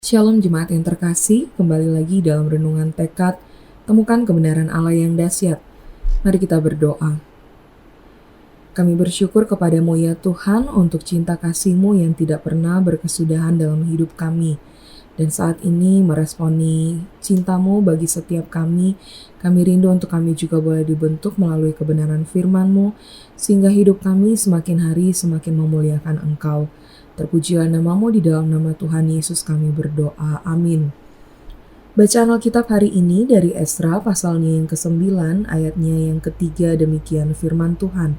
Shalom jemaat yang terkasih, kembali lagi dalam renungan tekad, temukan kebenaran Allah yang dahsyat. Mari kita berdoa. Kami bersyukur kepadamu ya Tuhan untuk cinta kasih-Mu yang tidak pernah berkesudahan dalam hidup kami. Dan saat ini meresponi cinta-Mu bagi setiap kami rindu untuk kami juga boleh dibentuk melalui kebenaran firman-Mu, sehingga hidup kami semakin hari semakin memuliakan Engkau. Terpujilah nama-Mu, di dalam nama Tuhan Yesus kami berdoa. Amin. Bacaan Alkitab hari ini dari Esra pasalnya yang ke-9 ayatnya yang ke-3, demikian firman Tuhan.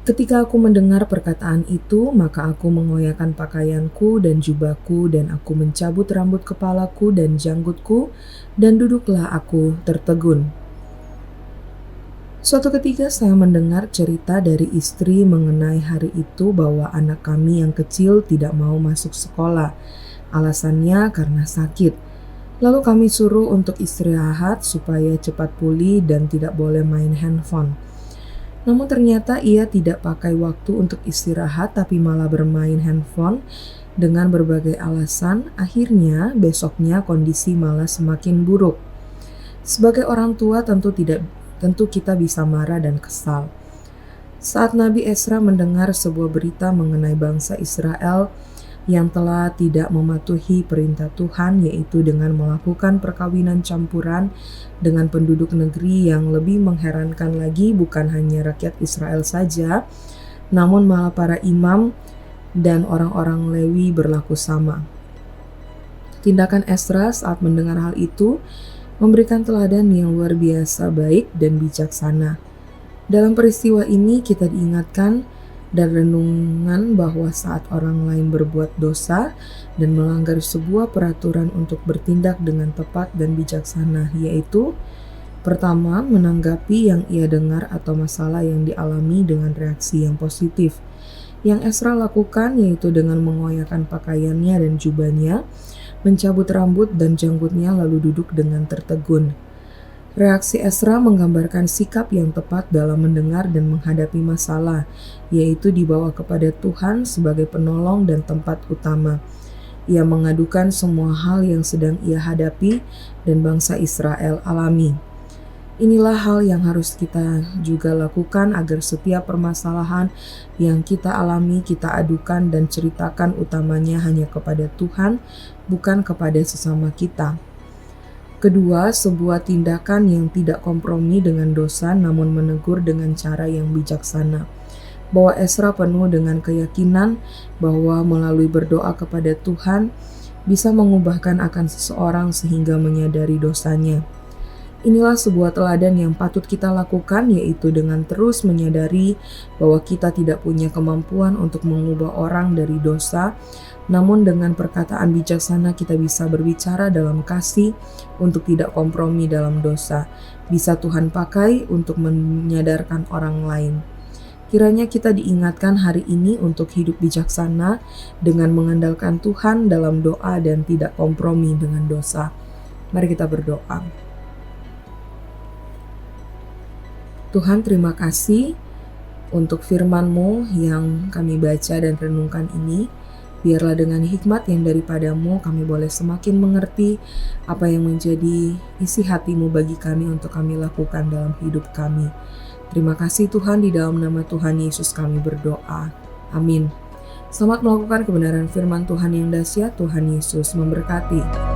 Ketika aku mendengar perkataan itu, maka aku mengoyakkan pakaianku dan jubahku, dan aku mencabut rambut kepalaku dan janggutku, dan duduklah aku tertegun. Suatu ketika saya mendengar cerita dari istri mengenai hari itu bahwa anak kami yang kecil tidak mau masuk sekolah. Alasannya karena sakit. Lalu kami suruh untuk istirahat supaya cepat pulih dan tidak boleh main handphone. Namun ternyata ia tidak pakai waktu untuk istirahat tapi malah bermain handphone dengan berbagai alasan. Akhirnya besoknya kondisi malah semakin buruk. Sebagai orang tua tentu kita bisa marah dan kesal. Saat Nabi Esra mendengar sebuah berita mengenai bangsa Israel yang telah tidak mematuhi perintah Tuhan, yaitu dengan melakukan perkawinan campuran dengan penduduk negeri, yang lebih mengherankan lagi bukan hanya rakyat Israel saja, namun malah para imam dan orang-orang Lewi berlaku sama. Tindakan Esra saat mendengar hal itu memberikan teladan yang luar biasa baik dan bijaksana. Dalam peristiwa ini kita diingatkan dan renungan bahwa saat orang lain berbuat dosa dan melanggar sebuah peraturan untuk bertindak dengan tepat dan bijaksana, yaitu pertama, menanggapi yang ia dengar atau masalah yang dialami dengan reaksi yang positif. Yang Esra lakukan yaitu dengan mengoyakkan pakaiannya dan jubahnya, mencabut rambut dan janggutnya lalu duduk dengan tertegun. Reaksi Esra menggambarkan sikap yang tepat dalam mendengar dan menghadapi masalah, yaitu dibawa kepada Tuhan sebagai penolong dan tempat utama. Ia mengadukan semua hal yang sedang ia hadapi dan bangsa Israel alami. Inilah hal yang harus kita juga lakukan agar setiap permasalahan yang kita alami kita adukan dan ceritakan utamanya hanya kepada Tuhan, bukan kepada sesama kita. Kedua, sebuah tindakan yang tidak kompromi dengan dosa namun menegur dengan cara yang bijaksana. Bahwa Esra penuh dengan keyakinan bahwa melalui berdoa kepada Tuhan bisa mengubahkan akan seseorang sehingga menyadari dosanya. Inilah sebuah teladan yang patut kita lakukan, yaitu dengan terus menyadari bahwa kita tidak punya kemampuan untuk mengubah orang dari dosa, namun dengan perkataan bijaksana kita bisa berbicara dalam kasih untuk tidak kompromi dalam dosa. Bisa Tuhan pakai untuk menyadarkan orang lain. Kiranya kita diingatkan hari ini untuk hidup bijaksana dengan mengandalkan Tuhan dalam doa dan tidak kompromi dengan dosa. Mari kita berdoa. Tuhan, terima kasih untuk firman-Mu yang kami baca dan renungkan ini. Biarlah dengan hikmat yang daripada-Mu kami boleh semakin mengerti apa yang menjadi isi hati-Mu bagi kami untuk kami lakukan dalam hidup kami. Terima kasih Tuhan, di dalam nama Tuhan Yesus kami berdoa. Amin. Selamat melakukan kebenaran firman Tuhan yang dahsyat. Tuhan Yesus memberkati.